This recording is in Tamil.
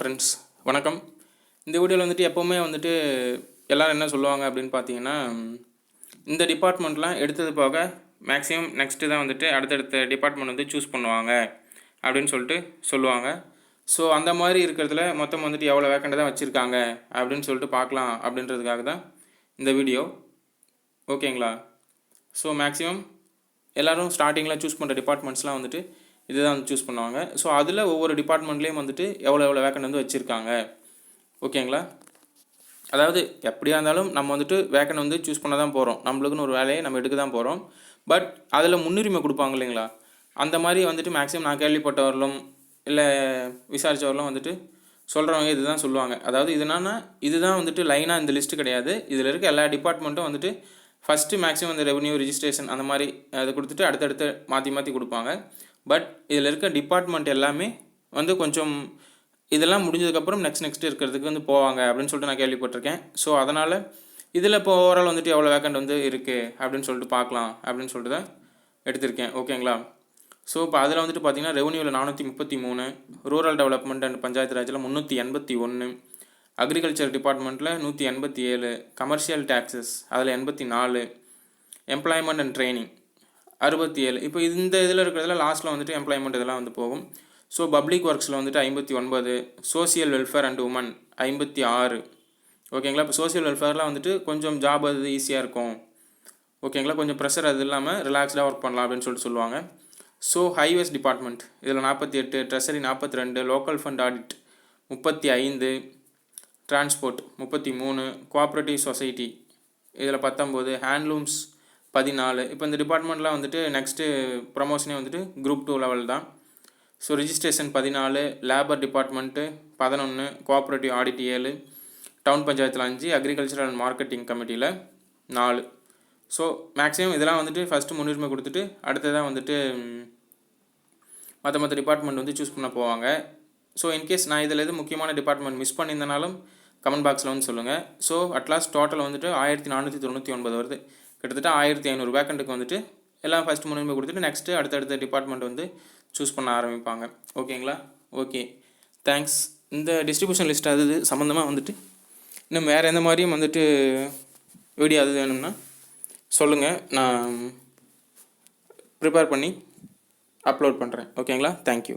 ஃப்ரெண்ட்ஸ், வணக்கம். இந்த வீடியோவில் வந்துட்டு எப்போவுமே வந்துட்டு எல்லோரும் என்ன சொல்லுவாங்க அப்படின்னு பார்த்தீங்கன்னா, இந்த டிபார்ட்மெண்ட்லாம் எடுத்தது போக மேக்ஸிமம் நெக்ஸ்ட்டு தான் வந்துட்டு அடுத்தடுத்த டிபார்ட்மெண்ட் வந்து சூஸ் பண்ணுவாங்க அப்படின்னு சொல்லிட்டு சொல்லுவாங்க. ஸோ அந்த மாதிரி இருக்கிறதுல மொத்தம் வந்துட்டு எவ்வளோ வேக்கண்ட் தான் வச்சுருக்காங்க அப்படின்னு சொல்லிட்டு பார்க்கலாம் அப்படின்றதுக்காக தான் இந்த வீடியோ. ஓகேங்களா? ஸோ மேக்ஸிமம் எல்லோரும் ஸ்டார்டிங்கில் சூஸ் பண்ணுற டிபார்ட்மெண்ட்ஸ்லாம் வந்துட்டு இதுதான் வந்து சூஸ் பண்ணுவாங்க. ஸோ அதில் ஒவ்வொரு டிபார்ட்மெண்ட்லேயும் வந்துட்டு எவ்வளோ வேக்கண்ட் வந்து வச்சுருக்காங்க. ஓகேங்களா? அதாவது எப்படியா இருந்தாலும் நம்ம வந்துட்டு வேக்கண்ட் வந்து சூஸ் பண்ண தான் போகிறோம். நம்மளுக்குன்னு ஒரு வேலையை நம்ம எடுக்க தான் போகிறோம். பட் அதில் முன்னுரிமை கொடுப்பாங்க இல்லைங்களா? அந்த மாதிரி வந்துட்டு மேக்ஸிமம் நான் கேள்விப்பட்டவர்களும் இல்லை விசாரித்தவர்களும் வந்துட்டு சொல்கிறவங்க இது தான் சொல்லுவாங்க. அதாவது இதுனா இதுதான் வந்துட்டு லைனாக இந்த லிஸ்ட்டு கிடையாது. இதில் இருக்க எல்லா டிபார்ட்மெண்ட்டும் வந்துட்டு ஃபஸ்ட்டு மேக்ஸிமம் அந்த ரெவன்யூ ரிஜிஸ்ட்ரேஷன் அந்த மாதிரி அதை கொடுத்துட்டு அடுத்தடுத்து மாற்றி கொடுப்பாங்க. பட் இதில் இருக்க டிபார்ட்மெண்ட் எல்லாமே வந்து கொஞ்சம் இதெல்லாம் முடிஞ்சதுக்கப்புறம் நெக்ஸ்ட் இருக்கிறதுக்கு வந்து போவாங்க அப்படின்னு சொல்லிட்டு நான் கேள்விப்பட்டிருக்கேன். ஸோ அதனால் இதில் இப்போ ஓவரால் வந்துட்டு எவ்வளோ வேக்கண்ட் வந்து இருக்குது அப்படின்னு சொல்லிட்டு பார்க்கலாம் அப்படின்னு சொல்லிட்டு தான் எடுத்திருக்கேன். ஓகேங்களா? ஸோ இப்போ அதில் வந்துட்டு பார்த்திங்கன்னா ரெவன்யூவில் 433, ரூரல் டெவலப்மெண்ட் அண்ட் பஞ்சாயத்து ராஜில் 381, அக்ரிகல்ச்சர் டிபார்ட்மெண்ட்டில் 187, கமர்ஷியல் டேக்ஸஸ் அதில் 84, எம்ப்ளாய்மெண்ட் அண்ட் ட்ரைனிங் 67. இப்போ இந்த இதில் இருக்கிறதுல லாஸ்ட்டில் வந்துட்டு எம்ப்ளாய்மெண்ட் இதெல்லாம் வந்து போகும். ஸோ பப்ளிக் ஒர்க்ஸில் வந்துட்டு 59, சோசியல் வெல்ஃபேர் அண்ட் உமன் 56. ஓகேங்களா? இப்போ சோசியல் வெல்ஃபேர்லாம் வந்துட்டு கொஞ்சம் ஜாப் அது ஈஸியாக இருக்கும். ஓகேங்களா? கொஞ்சம் ப்ரெஷர் அது இல்லாமல் ரிலாக்ஸ்டாக ஒர்க் பண்ணலாம் அப்படின்னு சொல்லிட்டு சொல்லுவாங்க. ஸோ ஹைவேஸ் டிபார்ட்மெண்ட் இதில் 48, treasury 42, local fund audit 35, transport 33, cooperative society இதில் 19, ஹேண்ட்லூம்ஸ் 14. இப்போ இந்த டிபார்ட்மெண்ட்லாம் வந்துட்டு நெக்ஸ்ட்டு ப்ரமோஷனே வந்துட்டு குரூப் 2 லெவல் தான். So registration 14, labour department 11, cooperative audit 7, town பஞ்சாயத்தில் 5, அக்ரிகல்ச்சர் அண்ட் மார்க்கெட்டிங் கமிட்டியில் 4. ஸோ மேக்ஸிமம் இதெல்லாம் வந்துட்டு ஃபஸ்ட்டு முன்னுரிமை கொடுத்துட்டு அடுத்ததான் வந்துட்டு மற்ற டிபார்ட்மெண்ட் வந்து சூஸ் பண்ண போவாங்க. ஸோ இன்கேஸ் நான் இதில் எது முக்கியமான டிபார்ட்மெண்ட் மிஸ் பண்ணியிருந்தனாலும் கமெண்ட் பாக்ஸில் வந்து சொல்லுங்கள். ஸோ அட்லாஸ்ட் டோட்டல் வந்துட்டு 1499 வருது. கிட்டத்தட்ட 1500 வேக்கண்ட்டுக்கு வந்துட்டு எல்லாம் ஃபஸ்ட்டு முன்னுரிமை கொடுத்துட்டு நெக்ஸ்ட்டு அடுத்தடுத்த டிபார்ட்மெண்ட் வந்து சூஸ் பண்ண ஆரம்பிப்பாங்க. ஓகேங்களா? Okay, thanks. இந்த டிஸ்ட்ரிபியூஷன் லிஸ்ட் அது சம்மந்தமாக வந்துட்டு இன்னும் வேறு எந்த மாதிரியும் வந்துட்டு வீடியோ அது வேணும்னா சொல்லுங்கள், நான் ப்ரிப்பேர் பண்ணி அப்லோட் பண்ணுறேன். ஓகேங்களா? தேங்க்யூ.